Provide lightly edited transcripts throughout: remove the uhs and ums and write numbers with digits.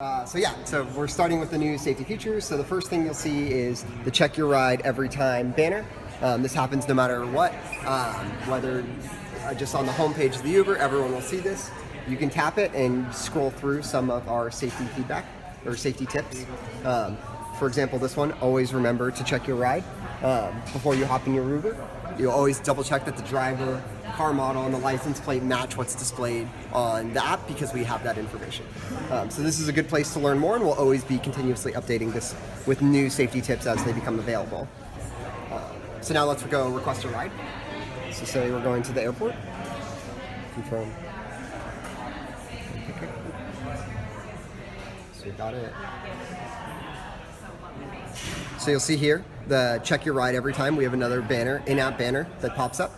So we're starting with the new safety features. So the first thing you'll see is the check your ride every time banner. This happens no matter what, whether just on the homepage of the Uber, everyone will see this. You can tap it and scroll through some of our safety feedback or safety tips. For example, this one, always remember to check your ride before you hop in your Uber. You'll always double check that the driver, car model, and the license plate match what's displayed on the app because we have that information. So this is a good place to learn more, and we'll always be continuously updating this with new safety tips as they become available. So now let's go request a ride. So say we're going to the airport. Confirm. So we got it. So you'll see here the check your ride every time. We have another banner, in-app banner that pops up.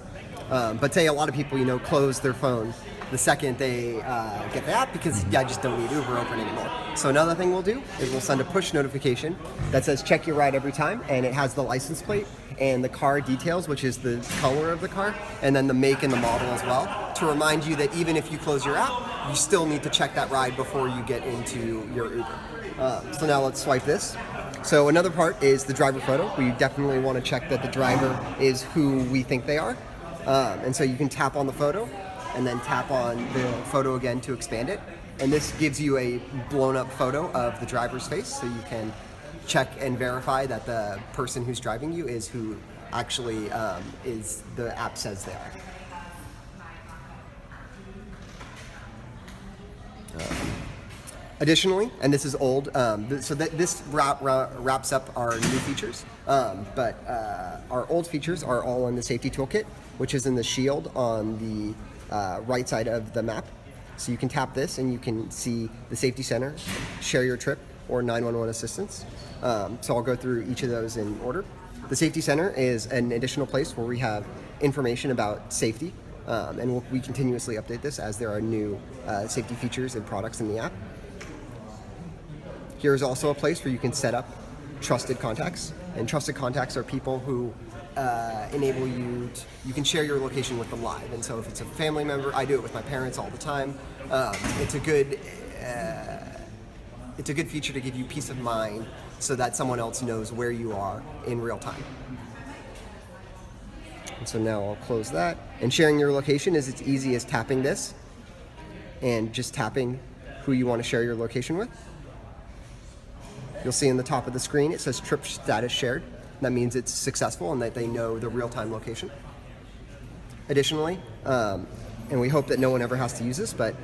But say a lot of people, close their phone the second they get the app because I just don't need Uber open anymore. So another thing we'll do is we'll send a push notification that says check your ride every time, and it has the license plate and the car details, which is the color of the car, and then the make and the model as well, to remind you that even if you close your app, you still need to check that ride before you get into your Uber. So now let's swipe this. So another part is the driver photo. We definitely want to check that the driver is who we think they are. And so you can tap on the photo and then tap on the photo again to expand it. And this gives you a blown up photo of the driver's face, so you can check and verify that the person who's driving you is who actually is the app says they are. Additionally, and this is old, so that this wraps up our new features, but our old features are all in the safety toolkit, which is in the shield on the right side of the map. So you can tap this and you can see the safety center, share your trip, or 911 assistance. So I'll go through each of those in order. The safety center is an additional place where we have information about safety, and we continuously update this as there are new safety features and products in the app. Here is also a place where you can set up trusted contacts, and trusted contacts are people who enable you can share your location with them live. And so if it's a family member, I do it with my parents all the time. It's a good feature to give you peace of mind so that someone else knows where you are in real time. And so now I'll close that. And sharing your location is as easy as tapping this and just tapping who you want to share your location with. You'll see in the top of the screen it says trip status shared. That means it's successful and that they know the real-time location. Additionally, and we hope that no one ever has to use this, but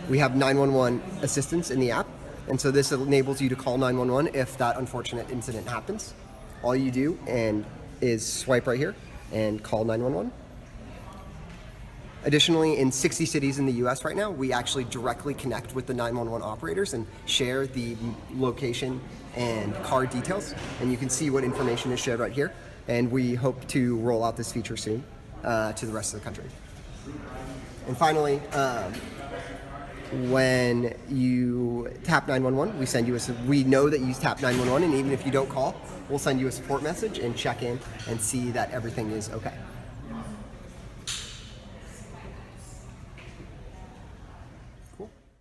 we have 911 assistance in the app. And so this enables you to call 911 if that unfortunate incident happens. All you do is swipe right here and call 911. Additionally, in 60 cities in the US right now, we actually directly connect with the 911 operators and share the location and car details. And you can see what information is shared right here. And we hope to roll out this feature soon to the rest of the country. And finally, when you tap 911, we know that you tapped 911, and even if you don't call, we'll send you a support message and check in and see that everything is okay.